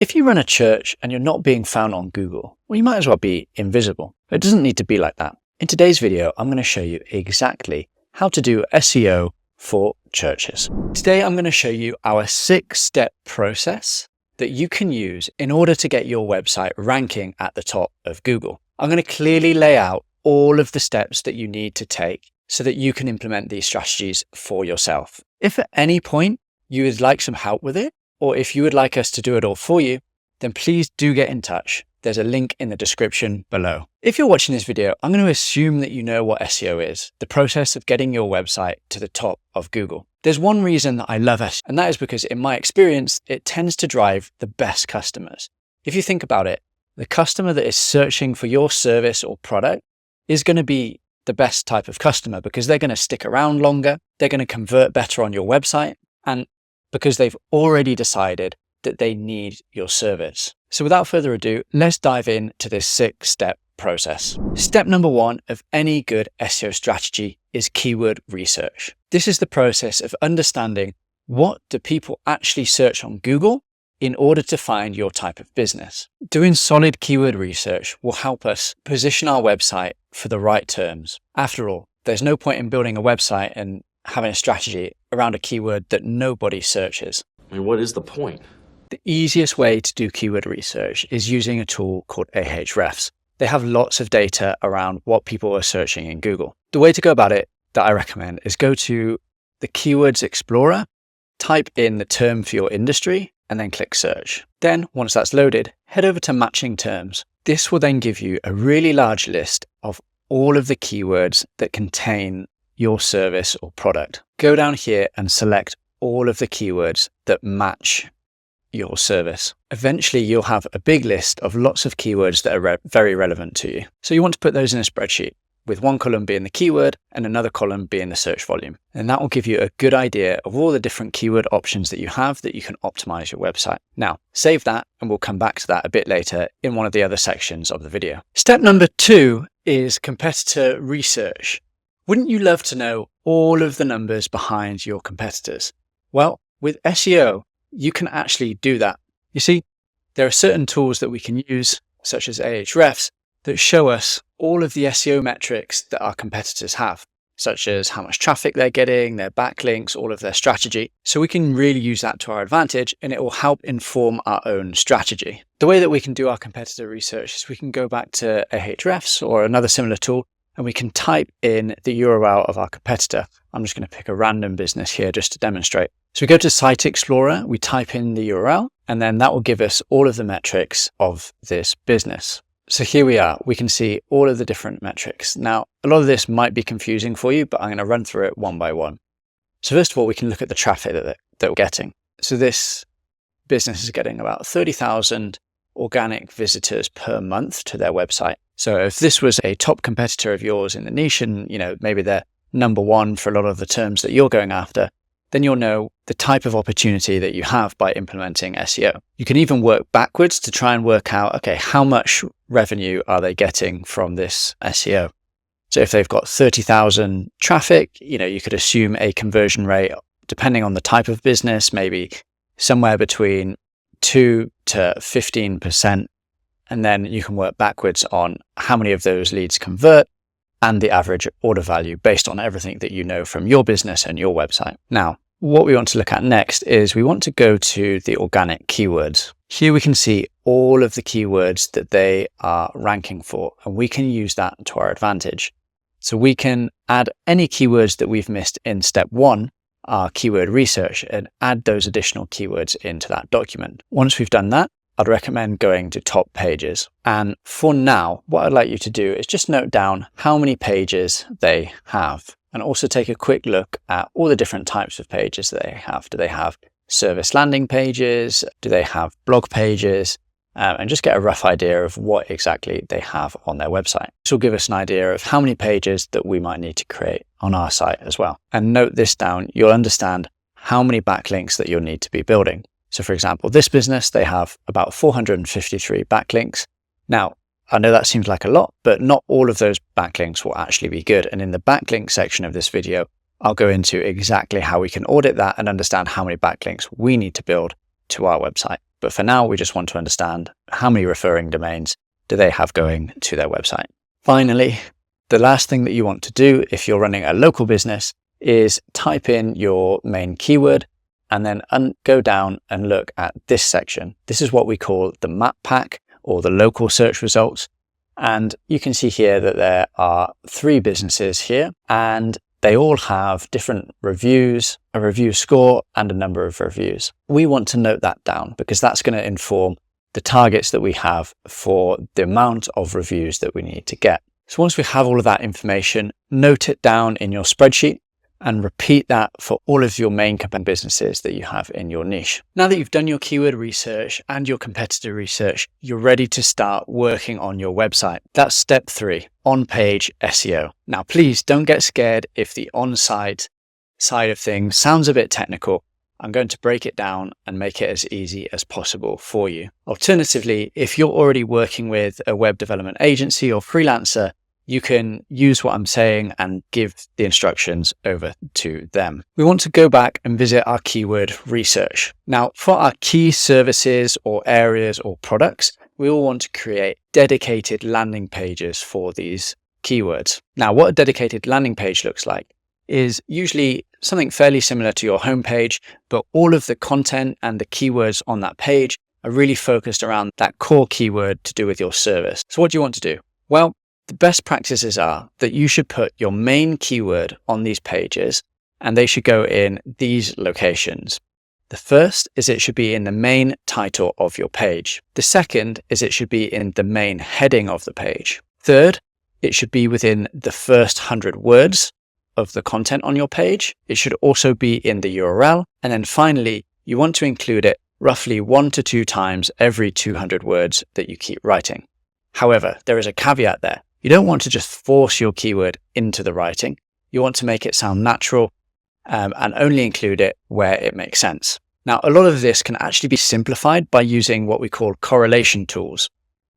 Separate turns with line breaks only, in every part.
If you run a church and you're not being found on Google, well, you might as well be invisible. It doesn't need to be like that. In today's video, I'm going to show you exactly how to do SEO for churches. Today, I'm going to show you our 6-step process that you can use in order to get your website ranking at the top of Google. I'm going to clearly lay out all of the steps that you need to take so that you can implement these strategies for yourself. If at any point you would like some help with it, or if you would like us to do it all for you, then please do get in touch. There's a link in the description below. If you're watching this video, I'm going to assume that you know what SEO is, the process of getting your website to the top of Google. There's one reason that I love SEO, and that is because in my experience, it tends to drive the best customers. If you think about it, the customer that is searching for your service or product is going to be the best type of customer because they're going to stick around longer, they're going to convert better on your website, and because they've already decided that they need your service. So without further ado, let's dive into this 6-step process. Step number 1 of any good SEO strategy is keyword research. This is the process of understanding what do people actually search on Google in order to find your type of business. Doing solid keyword research will help us position our website for the right terms. After all, there's no point in building a website and having a strategy around a keyword that nobody searches.
I mean, what is the point?
The easiest way to do keyword research is using a tool called Ahrefs. They have lots of data around what people are searching in Google. The way to go about it that I recommend is go to the Keywords Explorer, type in the term for your industry, and then click search. Then, once that's loaded, head over to matching terms. This will then give you a really large list of all of the keywords that contain your service or product. Go down here and select all of the keywords that match your service. Eventually, you'll have a big list of lots of keywords that are very relevant to you. So you want to put those in a spreadsheet, with one column being the keyword and another column being the search volume. And that will give you a good idea of all the different keyword options that you have that you can optimize your website. Now, save that and we'll come back to that a bit later in one of the other sections of the video. Step number 2 is competitor research. Wouldn't you love to know all of the numbers behind your competitors? Well, with SEO, you can actually do that. You see, there are certain tools that we can use, such as Ahrefs, that show us all of the SEO metrics that our competitors have, such as how much traffic they're getting, their backlinks, all of their strategy. So we can really use that to our advantage, and it will help inform our own strategy. The way that we can do our competitor research is we can go back to Ahrefs or another similar tool, and we can type in the URL of our competitor. I'm just going to pick a random business here just to demonstrate. So we go to Site Explorer, we type in the URL, and then that will give us all of the metrics of this business. So here we are, we can see all of the different metrics. Now, a lot of this might be confusing for you, but I'm going to run through it one by one. So first of all, we can look at the traffic that we're getting. So this business is getting about 30,000 organic visitors per month to their website. So if this was a top competitor of yours in the niche and, maybe they're number 1 for a lot of the terms that you're going after, then you'll know the type of opportunity that you have by implementing SEO. You can even work backwards to try and work out, okay, how much revenue are they getting from this SEO? So if they've got 30,000 traffic, you could assume a conversion rate, depending on the type of business, maybe somewhere between 2 to 15%. And then you can work backwards on how many of those leads convert and the average order value based on everything that you know from your business and your website. Now, what we want to look at next is we want to go to the organic keywords. Here we can see all of the keywords that they are ranking for, and we can use that to our advantage. So we can add any keywords that we've missed in step 1, our keyword research, and add those additional keywords into that document. Once we've done that, I'd recommend going to top pages. And for now, what I'd like you to do is just note down how many pages they have, and also take a quick look at all the different types of pages that they have. Do they have service landing pages? Do they have blog pages? And just get a rough idea of what exactly they have on their website. This will give us an idea of how many pages that we might need to create on our site as well. And note this down, you'll understand how many backlinks that you'll need to be building. So for example, this business, they have about 453 backlinks. Now, I know that seems like a lot, but not all of those backlinks will actually be good. And in the backlink section of this video, I'll go into exactly how we can audit that and understand how many backlinks we need to build to our website. But for now, we just want to understand how many referring domains do they have going to their website. Finally, the last thing that you want to do if you're running a local business is type in your main keyword and then go down and look at this section. This is what we call the map pack or the local search results. And you can see here that there are 3 businesses here, and they all have different reviews, a review score, and a number of reviews. We want to note that down because that's going to inform the targets that we have for the amount of reviews that we need to get. So once we have all of that information, note it down in your spreadsheet and repeat that for all of your main businesses that you have in your niche. Now that you've done your keyword research and your competitor research, you're ready to start working on your website. That's step 3, on-page SEO. Now, please don't get scared if the on-site side of things sounds a bit technical. I'm going to break it down and make it as easy as possible for you. Alternatively, if you're already working with a web development agency or freelancer, you can use what I'm saying and give the instructions over to them. We want to go back and visit our keyword research. Now, for our key services or areas or products, we will want to create dedicated landing pages for these keywords. Now, what a dedicated landing page looks like is usually something fairly similar to your homepage, but all of the content and the keywords on that page are really focused around that core keyword to do with your service. So what do you want to do? Well, the best practices are that you should put your main keyword on these pages, and they should go in these locations. The first is it should be in the main title of your page. The second is it should be in the main heading of the page. Third, it should be within the first 100 words of the content on your page. It should also be in the URL. And then finally, you want to include it roughly 1 to 2 times every 200 words that you keep writing. However, there is a caveat there. You don't want to just force your keyword into the writing. You want to make it sound natural and only include it where it makes sense. Now, a lot of this can actually be simplified by using what we call correlation tools.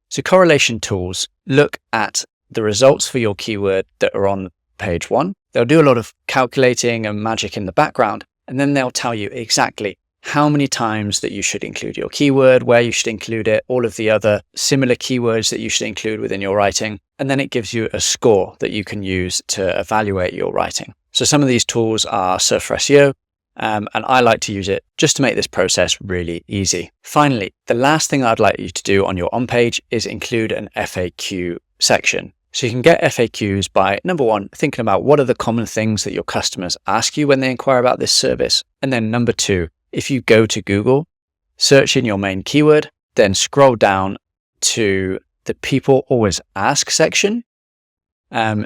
So correlation tools look at the results for your keyword that are on page 1. They'll do a lot of calculating and magic in the background, and then they'll tell you exactly how many times that you should include your keyword, where you should include it, all of the other similar keywords that you should include within your writing. And then it gives you a score that you can use to evaluate your writing. So some of these tools are Surf for SEO, and I like to use it just to make this process really easy. Finally, the last thing I'd like you to do on your on-page is include an FAQ section. So you can get FAQs by, number 1, thinking about what are the common things that your customers ask you when they inquire about this service. And then number 2, if you go to Google, search in your main keyword, then scroll down to the people always ask section.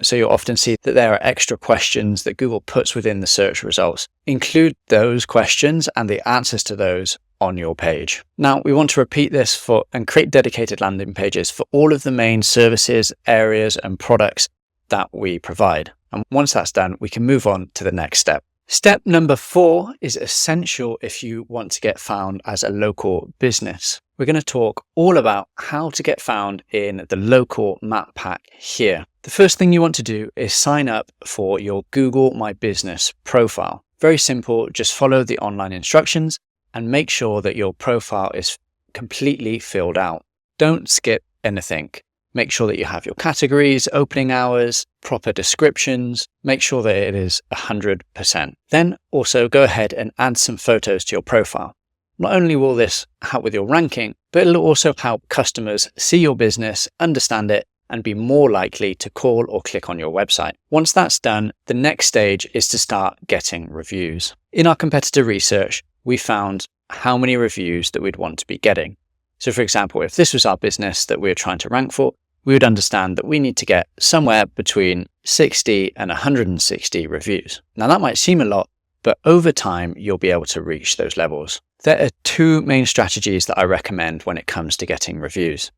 So you'll often see that there are extra questions that Google puts within the search results. Include those questions and the answers to those on your page. Now, we want to repeat this and create dedicated landing pages for all of the main services, areas, and products that we provide. And once that's done, we can move on to the next step. Step number 4 is essential if you want to get found as a local business. We're going to talk all about how to get found in the local map pack here. The first thing you want to do is sign up for your Google My Business profile. Very simple, just follow the online instructions and make sure that your profile is completely filled out. Don't skip anything. Make sure that you have your categories, opening hours, proper descriptions. Make sure that it is 100%. Then also go ahead and add some photos to your profile. Not only will this help with your ranking, but it'll also help customers see your business, understand it, and be more likely to call or click on your website. Once that's done, the next stage is to start getting reviews. In our competitor research, we found how many reviews that we'd want to be getting. So for example, if this was our business that we were trying to rank for, we would understand that we need to get somewhere between 60 and 160 reviews. Now that might seem a lot, but over time, you'll be able to reach those levels. There are 2 main strategies that I recommend when it comes to getting reviews.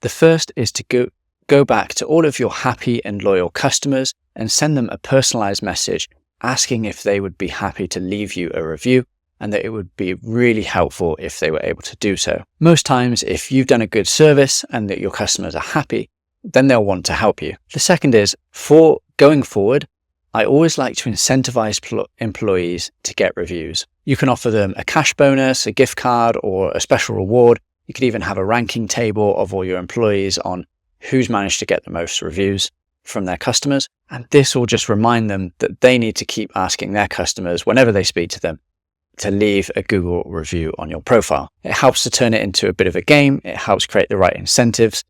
The first is to go back to all of your happy and loyal customers and send them a personalized message asking if they would be happy to leave you a review, and that it would be really helpful if they were able to do so. Most times, if you've done a good service and that your customers are happy, then they'll want to help you. The second is, for going forward, I always like to incentivize employees to get reviews. You can offer them a cash bonus, a gift card, or a special reward. You could even have a ranking table of all your employees on who's managed to get the most reviews from their customers. And this will just remind them that they need to keep asking their customers whenever they speak to them to leave a Google review on your profile. It helps to turn it into a bit of a game. It helps create the right incentives.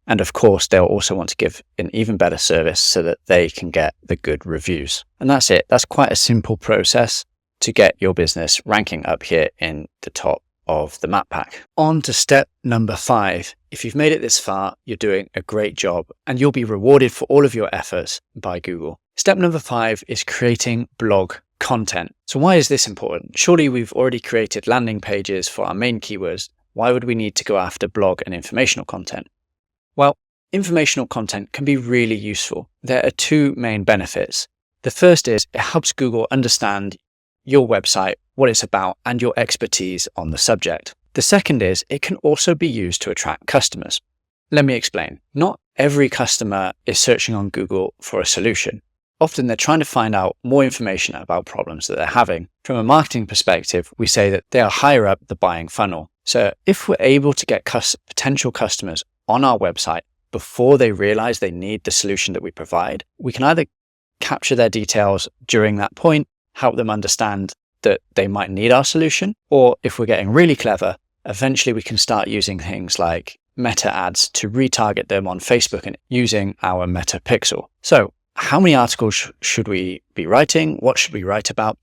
And of course, they'll also want to give an even better service so that they can get the good reviews. And that's it. That's quite a simple process to get your business ranking up here in the top of the map pack. On to step number 5. If you've made it this far, you're doing a great job and you'll be rewarded for all of your efforts by Google. Step number 5 is creating blog content. So why is this important? Surely we've already created landing pages for our main keywords. Why would we need to go after blog and informational content? Well, informational content can be really useful. There are 2 main benefits. The first is it helps Google understand your website, what it's about, and your expertise on the subject. The second is it can also be used to attract customers. Let me explain. Not every customer is searching on Google for a solution. Often they're trying to find out more information about problems that they're having. From a marketing perspective, we say that they are higher up the buying funnel. So if we're able to get potential customers on our website before they realize they need the solution that we provide, we can either capture their details during that point, help them understand that they might need our solution, or if we're getting really clever, eventually we can start using things like meta ads to retarget them on Facebook and using our meta pixel. So how many articles should we be writing? What should we write about?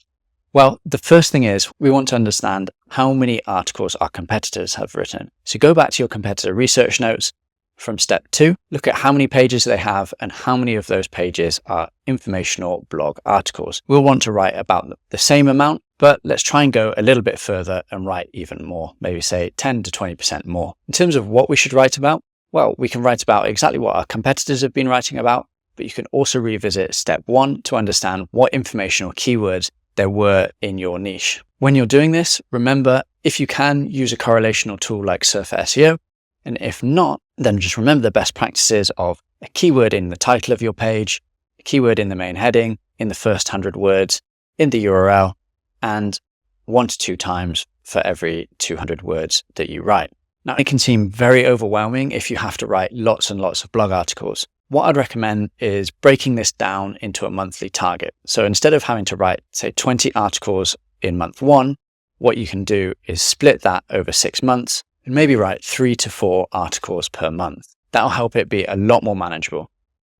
Well, the first thing is we want to understand how many articles our competitors have written. So go back to your competitor research notes from step 2, look at how many pages they have and how many of those pages are informational blog articles. We'll want to write about the same amount, but let's try and go a little bit further and write even more, maybe say 10 to 20% more. In terms of what we should write about, well, we can write about exactly what our competitors have been writing about, but you can also revisit step 1 to understand what informational keywords there were in your niche. When you're doing this, remember, if you can, use a correlational tool like Surfer SEO, and if not, then just remember the best practices of a keyword in the title of your page, a keyword in the main heading, in the first 100 words, in the URL, and 1 to 2 times for every 200 words that you write. Now, it can seem very overwhelming if you have to write lots and lots of blog articles. What I'd recommend is breaking this down into a monthly target. So instead of having to write, say, 20 articles in month 1, what you can do is split that over 6 months and maybe write 3 to 4 articles per month. That'll help it be a lot more manageable.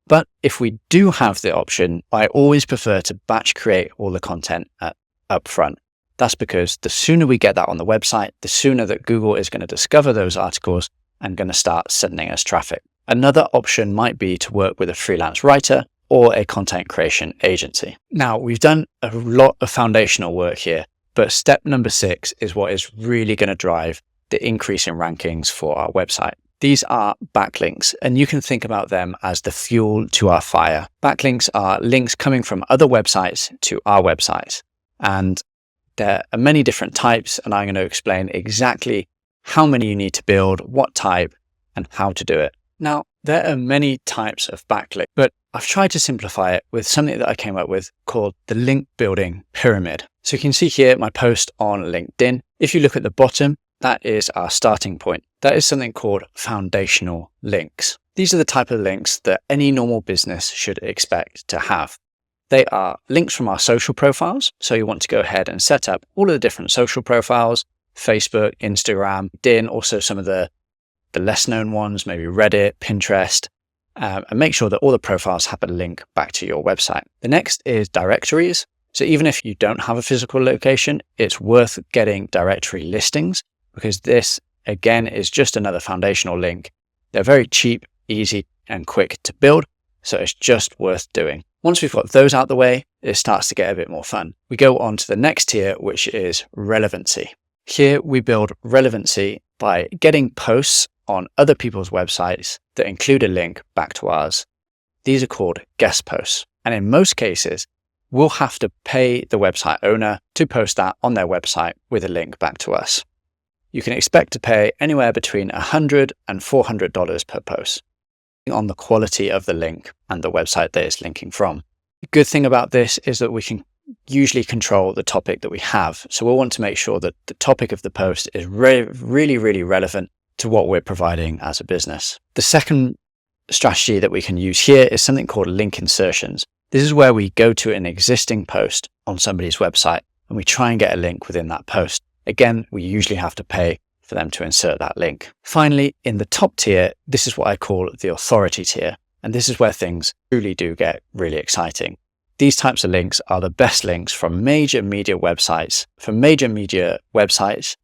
But if we do have the option, I always prefer to batch create all the content up front. That's because the sooner we get that on the website, the sooner that Google is going to discover those articles and going to start sending us traffic. Another option might be to work with a freelance writer or a content creation agency. Now, we've done a lot of foundational work here, but step number 6 is what is really going to drive the increase in rankings for our website. These are backlinks, and you can think about them as the fuel to our fire. Backlinks are links coming from other websites to our website, and there are many different types, and I'm going to explain exactly how many you need to build, what type, and how to do it. Now, there are many types of backlink, but I've tried to simplify it with something that I came up with called the link building pyramid. So you can see here my post on LinkedIn. If you look at the bottom, that is our starting point. That is something called foundational links. These are the type of links that any normal business should expect to have. They are links from our social profiles. So you want to go ahead and set up all of the different social profiles, Facebook, Instagram, LinkedIn, also some of the less known ones, maybe Reddit, Pinterest, and make sure that all the profiles have a link back to your website. The next is directories. So even if you don't have a physical location, it's worth getting directory listings because this, again, is just another foundational link. They're very cheap, easy, and quick to build, so it's just worth doing. Once we've got those out the way, it starts to get a bit more fun. We go on to the next tier, which is relevancy. Here we build relevancy by getting posts on other people's websites that include a link back to ours. These are called guest posts. And in most cases, we'll have to pay the website owner to post that on their website with a link back to us. You can expect to pay anywhere between $100 and $400 per post on the quality of the link and the website that it's linking from. The good thing about this is that we can usually control the topic that we have. So we'll want to make sure that the topic of the post is really relevant to what we're providing as a business. The second strategy that we can use here is something called link insertions. This is where we go to an existing post on somebody's website and we try and get a link within that post. Again, we usually have to pay for them to insert that link. Finally, in the top tier, this is what I call the authority tier. And this is where things truly do get really exciting. These types of links are the best links from major media websites,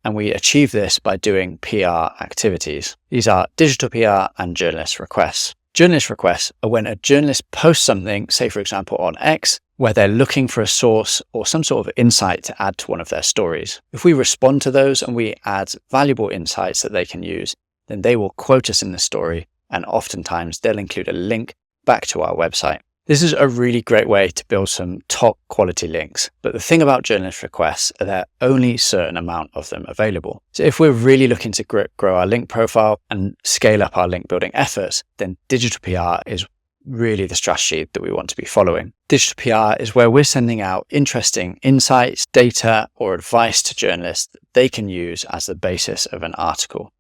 and we achieve this by doing PR activities. These are digital PR and journalist requests. Journalist requests are when a journalist posts something, say for example on X, where they're looking for a source or some sort of insight to add to one of their stories. If we respond to those and we add valuable insights that they can use, then they will quote us in the story, and oftentimes they'll include a link back to our website. This is a really great way to build some top quality links. But the thing about journalist requests are there are only a certain amount of them available. So if we're really looking to grow our link profile and scale up our link building efforts, then digital PR is really the strategy that we want to be following. Digital PR is where we're sending out interesting insights, data, or advice to journalists that they can use as the basis of an article.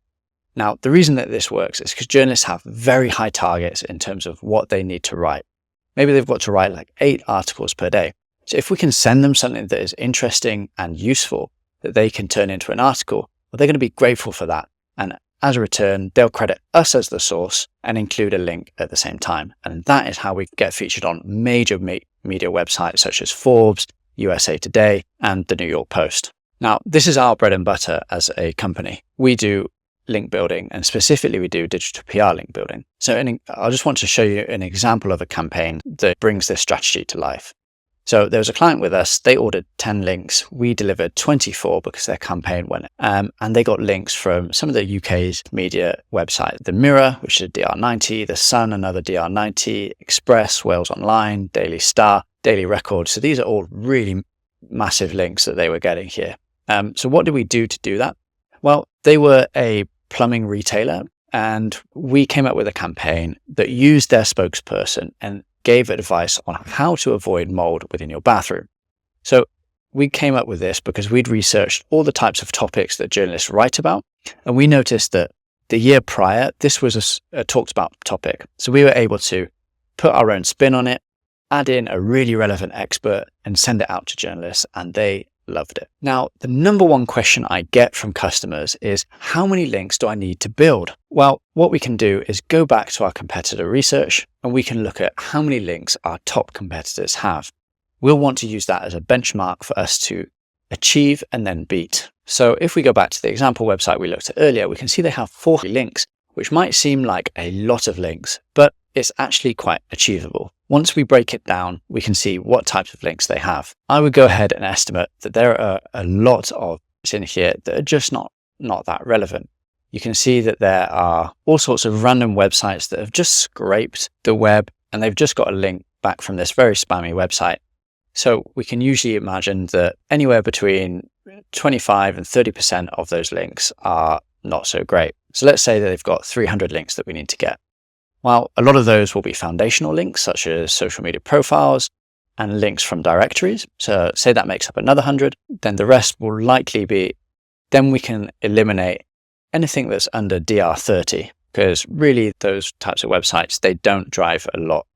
Now, the reason that this works is because journalists have very high targets in terms of what they need to write. Maybe they've got to write like 8 articles per day. So if we can send them something that is interesting and useful that they can turn into an article, well, they're going to be grateful for that. And as a return, they'll credit us as the source and include a link at the same time. And that is how we get featured on major media websites such as Forbes, USA Today, and the New York Post. Now, this is our bread and butter as a company. We do link building, and specifically we do digital PR link building. So I just want to show you an example of a campaign that brings this strategy to life. So there was a client with us, they ordered 10 links. We delivered 24 because their campaign went, and they got links from some of the UK's media websites. The Mirror, which is a DR90, The Sun, another DR90, Express, Wales Online, Daily Star, Daily Record. So these are all really massive links that they were getting here. So what did we do to do that? Well, they were a plumbing retailer, and we came up with a campaign that used their spokesperson and gave advice on how to avoid mold within your bathroom. So we came up with this because we'd researched all the types of topics that journalists write about, and we noticed that the year prior, this was a talked about topic. So we were able to put our own spin on it, add in a really relevant expert, and send it out to journalists, and they loved it. Now, the number one question I get from customers is, how many links do I need to build? Well, what we can do is go back to our competitor research and we can look at how many links our top competitors have. We'll want to use that as a benchmark for us to achieve and then beat. So if we go back to the example website we looked at earlier, we can see they have 40 links, which might seem like a lot of links, but it's actually quite achievable. Once we break it down, we can see what types of links they have. I would go ahead and estimate that there are a lot of links in here that are just not that relevant. You can see that there are all sorts of random websites that have just scraped the web and they've just got a link back from this very spammy website. So we can usually imagine that anywhere between 25 and 30% of those links are not so great. So let's say that they've got 300 links that we need to get. Well, a lot of those will be foundational links, such as social media profiles and links from directories. So say that makes up another 100, then the rest will likely be, then we can eliminate anything that's under DR30, because really those types of websites, they don't drive a lot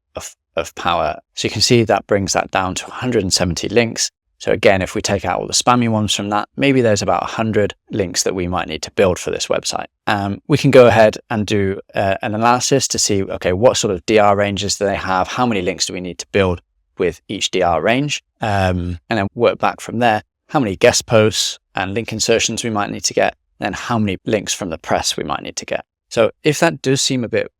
of power. So you can see that brings that down to 170 links. So again, if we take out all the spammy ones from that, maybe there's about 100 links that we might need to build for this website. We can go ahead and do an analysis to see, okay, what sort of DR ranges do they have? How many links do we need to build with each DR range? And then work back from there. How many guest posts and link insertions we might need to get, and how many links from the press we might need to get. So if that does seem a bit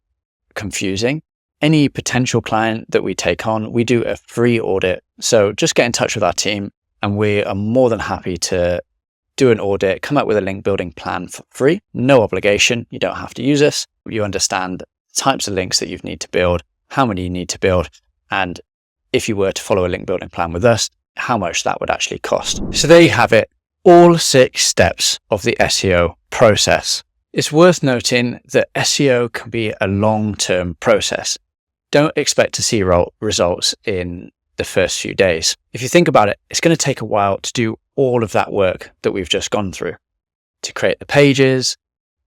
confusing, any potential client that we take on, we do a free audit. So just get in touch with our team and we are more than happy to do an audit, come up with a link building plan for free, no obligation. You don't have to use us. You understand the types of links that you need to build, how many you need to build, and if you were to follow a link building plan with us, how much that would actually cost. So there you have it, all 6 steps of the SEO process. It's worth noting that SEO can be a long-term process. Don't expect to see results in the first few days. If you think about it, it's going to take a while to do all of that work that we've just gone through, to create the pages,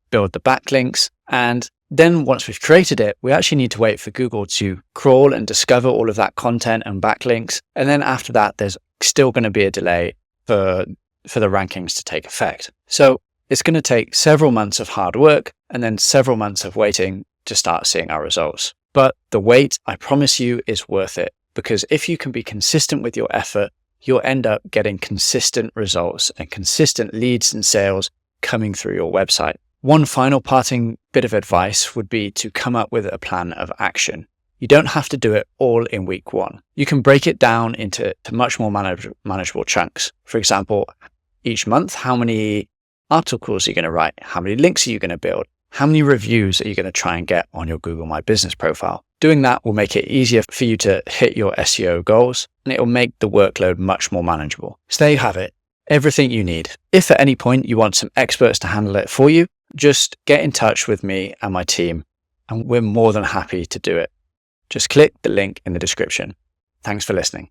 build the backlinks, and then once we've created it, we actually need to wait for Google to crawl and discover all of that content and backlinks. And then after that, there's still going to be a delay for the rankings to take effect. So it's going to take several months of hard work and then several months of waiting to start seeing our results. But the wait, I promise you, is worth it, because if you can be consistent with your effort, you'll end up getting consistent results and consistent leads and sales coming through your website. One final parting bit of advice would be to come up with a plan of action. You don't have to do it all in week 1. You can break it down into much more manageable chunks. For example, each month, how many articles are you going to write? How many links are you going to build? How many reviews are you going to try and get on your Google My Business profile? Doing that will make it easier for you to hit your SEO goals, and it will make the workload much more manageable. So there you have it, everything you need. If at any point you want some experts to handle it for you, just get in touch with me and my team, and we're more than happy to do it. Just click the link in the description. Thanks for listening.